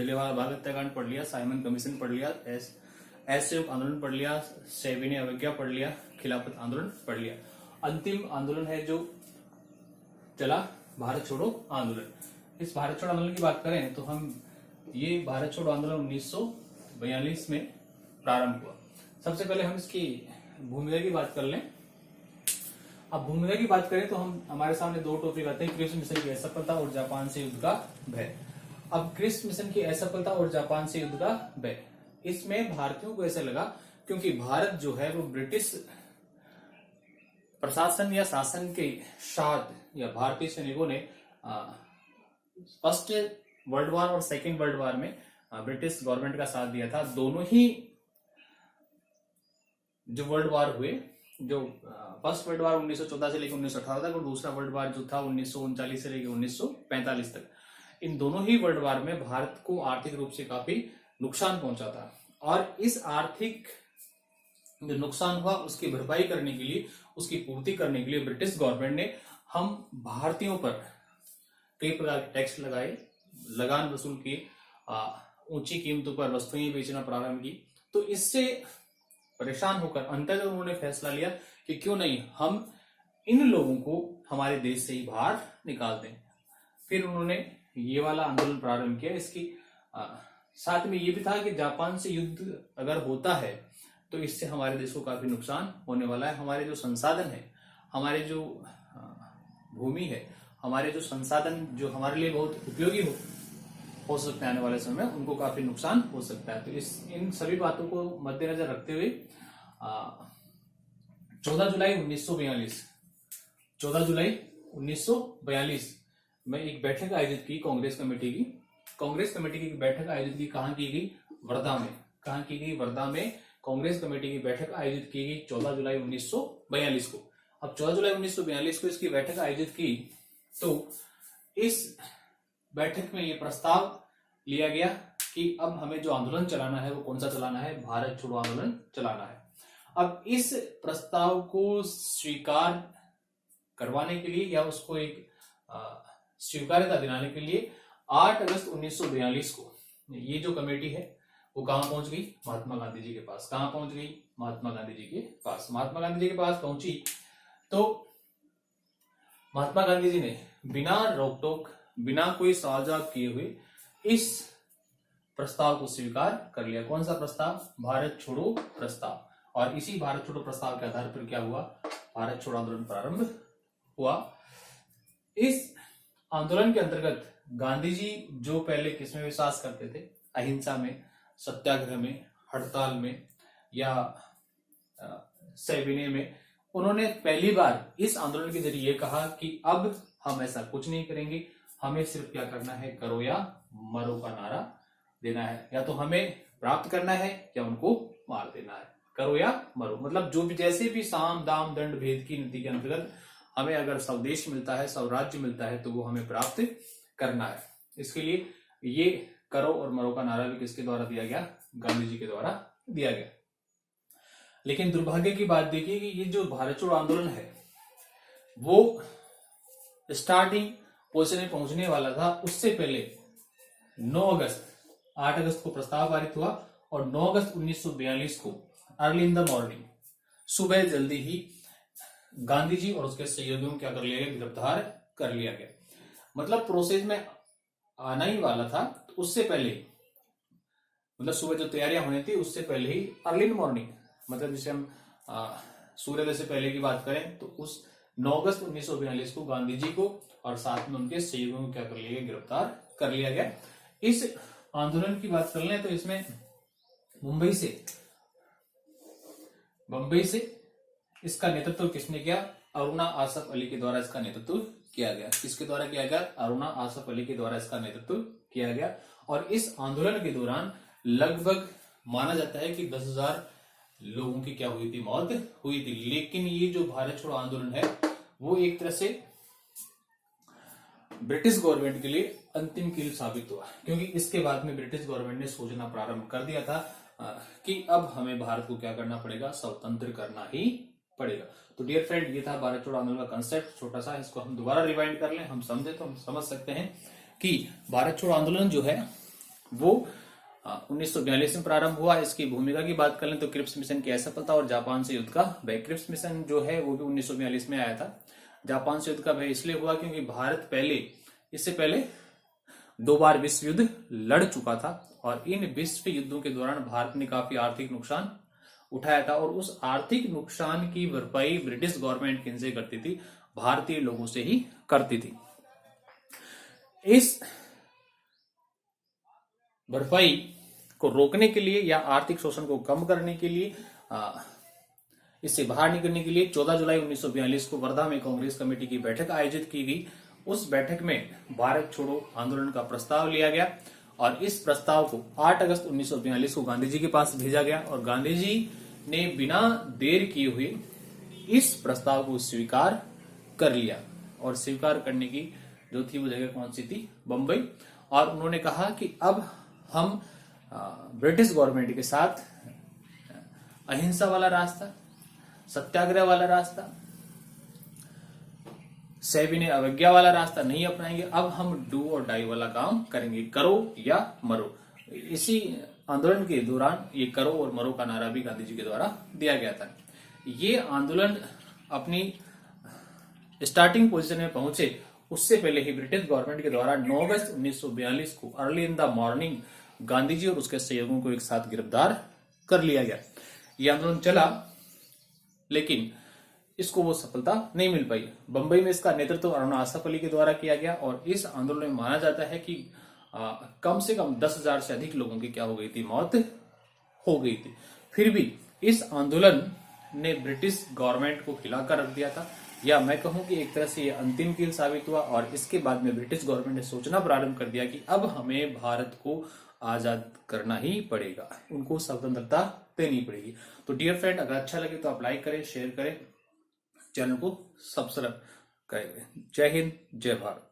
जलियांवाला बाग हत्याकांड पढ़ लिया, साइमन कमीशन पढ़ लिया, असहयोग आंदोलन पढ़ लिया, सविनय अवज्ञा पढ़ लिया, खिलाफत आंदोलन पढ़ लिया। अंतिम आंदोलन है जो चला भारत छोड़ो आंदोलन। इस भारत छोड़ो आंदोलन की बात करें तो हम ये भारत छोड़ो आंदोलन 1942 में प्रारंभ हुआ। सबसे पहले हम इसकी भूमिका की बात कर लें। अब भूमिका की बात करें तो हमारे सामने दो टॉपिक आते हैं, क्रिप्स मिशन की असफलता और जापान से युद्ध का भय। अब क्रिप्स मिशन की असफलता और जापान से युद्ध का भय, इसमें भारतीयों को ऐसा लगा क्योंकि भारत जो है वो ब्रिटिश प्रशासन या शासन के साथ या भारतीय सैनिकों ने फर्स्ट वर्ल्ड वॉर और सेकेंड वर्ल्ड वॉर में ब्रिटिश गवर्नमेंट का साथ दिया था। दोनों ही जो वर्ल्ड वॉर हुए, जो फर्स्ट वर्ल्ड वॉर 1914 से लेकर 1918 तक और दूसरा वर्ल्ड वॉर जो था 1939 से लेकर 1945 तक, इन दोनों ही वर्ल्ड वॉर में भारत को आर्थिक रूप से काफी नुकसान पहुंचा था। और इस आर्थिक जो नुकसान हुआ उसकी भरपाई करने के लिए, उसकी पूर्ति करने के लिए ब्रिटिश गवर्नमेंट ने हम भारतीयों पर कई प्रकार के टैक्स लगाए, लगान वसूल किए, ऊंची कीमतों पर वस्तुएं बेचना प्रारंभ की। तो इससे परेशान होकर अंततः उन्होंने फैसला लिया कि क्यों नहीं हम इन लोगों को हमारे देश से ही बाहर निकाल दें। फिर उन्होंने ये वाला आंदोलन प्रारंभ किया। इसकी साथ में ये भी था कि जापान से युद्ध अगर होता है तो इससे हमारे देश को काफी नुकसान होने वाला है। हमारे जो संसाधन है, हमारे जो भूमि है, हमारे जो संसाधन जो हमारे लिए बहुत उपयोगी हो सकते हैं आने वाले समय में, उनको काफी नुकसान हो सकता है। तो इन सभी बातों को मद्देनजर रखते हुए 14 जुलाई 1942 में एक बैठक आयोजित की कांग्रेस कमेटी की। कांग्रेस कमेटी की बैठक आयोजित की कहां की गई? वर्धा में। कहां की गई? वर्धा में कांग्रेस कमेटी की बैठक आयोजित की गई 14 जुलाई 1942 को। अब 14 जुलाई 1942 को इसकी बैठक आयोजित की तो इस बैठक में यह प्रस्ताव लिया गया कि अब हमें जो आंदोलन चलाना है वो कौन सा चलाना है? भारत छोड़ो आंदोलन चलाना है। अब इस प्रस्ताव को स्वीकार करवाने के लिए या उसको एक स्वीकार्यता दिलाने के लिए 8 अगस्त 1942 को ये जो कमेटी है वो कहां पहुंच गई? महात्मा गांधी जी के पास। कहां पहुंच गई? महात्मा गांधी जी के पास। महात्मा गांधी जी के पास पहुंची तो महात्मा गांधी जी ने बिना रोक टोक, बिना कोई सवाल जवाब किए हुए इस प्रस्ताव को स्वीकार कर लिया। कौन सा प्रस्ताव? भारत छोड़ो प्रस्ताव। और इसी भारत छोड़ो प्रस्ताव के आधार पर क्या हुआ? भारत छोड़ो आंदोलन प्रारंभ हुआ। इस आंदोलन के अंतर्गत गांधी जी जो पहले किसमें विश्वास करते थे? अहिंसा में, सत्याग्रह में, हड़ताल में या सविनय में, उन्होंने पहली बार इस आंदोलन के जरिए कहा कि अब हम ऐसा कुछ नहीं करेंगे, हमें सिर्फ क्या करना है? करो या मरो का नारा देना है। या तो हमें प्राप्त करना है या उनको मार देना है। करो या मरो, मतलब जो भी जैसे भी साम दाम दंड भेद की नीति के अंतर्गत हमें अगर स्वदेश मिलता है, स्वराज्य मिलता है तो वो हमें प्राप्त करना है। इसके लिए ये करो और मरो का नारा भी किसके द्वारा दिया गया? गांधी जी के द्वारा दिया गया। लेकिन दुर्भाग्य की बात देखिए कि ये जो भारत छोड़ो आंदोलन है वो स्टार्टिंग पोजीशन में पहुंचने वाला था उससे पहले 8 अगस्त को प्रस्ताव पारित हुआ और 9 अगस्त 1942 को अर्ली इन द मॉर्निंग, सुबह जल्दी ही गांधी जी और उसके सहयोगियों को क्या कर लिया गया? गिरफ्तार कर लिया गया। मतलब प्रोसेस में आना ही वाला था तो उससे पहले, मतलब सुबह जो तैयारियां होनी थी उससे पहले ही अर्ली इन मॉर्निंग, मतलब जिसे हम सूर्योदय से पहले की बात करें तो उस 9 अगस्त 1942 को गांधी जी को और साथ में उनके सहयोगियों को क्या कर लिया गया? गिरफ्तार कर लिया गया। इस आंदोलन की बात कर लें तो इसमें मुंबई से इसका नेतृत्व किसने किया? अरुणा आसफ अली के द्वारा इसका नेतृत्व किया गया। किसके द्वारा किया गया? अरुणा आसफ अली के द्वारा इसका नेतृत्व किया गया। और इस आंदोलन के दौरान लगभग माना जाता है कि 10,000 लोगों की क्या हुई थी? मौत हुई थी। लेकिन ये जो भारत छोड़ो आंदोलन है वो एक तरह से ब्रिटिश गवर्नमेंट के लिए अंतिम कील साबित हुआ, क्योंकि इसके बाद में ब्रिटिश गवर्नमेंट ने सोचना प्रारंभ कर दिया था कि अब हमें भारत को क्या करना पड़ेगा? स्वतंत्र करना ही पड़ेगा। तो डियर फ्रेंड, ये था भारत छोड़ो आंदोलन का कंसेप्ट, छोटा सा। इसको हम दोबारा रिवाइंड कर लें, हम समझे तो हम समझ सकते हैं कि भारत छोड़ो आंदोलन जो है वो 1942 में प्रारंभ हुआ। इसकी भूमिका की बात करें तो क्रिप्स मिशन की असफलता और जापान से युद्ध का भय। क्रिप्स मिशन जो है वो भी 1942 में आया था। जापान से युद्ध का भय इसलिए हुआ क्योंकि भारत इससे पहले 2 बार विश्व युद्ध लड़ चुका था और इन विश्व युद्धों के दौरान भारत ने काफी आर्थिक नुकसान उठाया था और उस आर्थिक नुकसान की भरपाई ब्रिटिश गवर्नमेंट किनसे करती थी? भारतीय लोगों से ही करती थी। इस भरपाई को रोकने के लिए या आर्थिक शोषण को कम करने के लिए, इससे बाहर निकलने के लिए 14 जुलाई 1942 को वर्धा में कांग्रेस कमेटी की बैठक आयोजित की गई। उस बैठक में भारत छोड़ो आंदोलन का प्रस्ताव लिया गया और इस प्रस्ताव को 8 अगस्त 1942 को गांधी जी के पास भेजा गया और गांधी जी ने बिना देर किए हुए इस प्रस्ताव को स्वीकार कर लिया। और स्वीकार करने की जो थी वो जगह कौन सी थी? बंबई। और उन्होंने कहा कि अब हम ब्रिटिश गवर्नमेंट के साथ अहिंसा वाला रास्ता, सत्याग्रह वाला रास्ता, सविनय अवज्ञा वाला रास्ता नहीं अपनाएंगे। अब हम डू और डाई वाला काम करेंगे, करो या मरो। इसी आंदोलन के दौरान ये करो और मरो का नारा भी गांधी जी के द्वारा दिया गया था। ये आंदोलन अपनी स्टार्टिंग पोजीशन में पहुंचे उससे पहले ही ब्रिटिश गवर्नमेंट के द्वारा 9 अगस्त 1942 को early in the morning Gandhi ji और उसके सहयोगियों को एक साथ गिरफ्तार कर लिया गया। यह आंदोलन चला लेकिन इसको वो सफलता नहीं मिल पाई। बंबई में इसका नेतृत्व अरुणा आसफ अली के द्वारा किया गया और इस आंदोलन में माना जाता है कि कम से कम 10,000 से अधिक लोगों की क्या हो गई थी? मौत हो गई थी। फिर भी इस आंदोलन ने ब्रिटिश गवर्नमेंट को हिलाकर रख दिया था, या मैं कहूं कि एक तरह से ये अंतिम कील साबित हुआ। और इसके बाद में ब्रिटिश गवर्नमेंट ने सोचना प्रारंभ कर दिया कि अब हमें भारत को आजाद करना ही पड़ेगा, उनको स्वतंत्रता देनी पड़ेगी। तो डियर फ्रेंड, अगर अच्छा लगे तो आप लाइक करें, शेयर करें, चैनल को सब्सक्राइब करें। जय हिंद, जय भारत।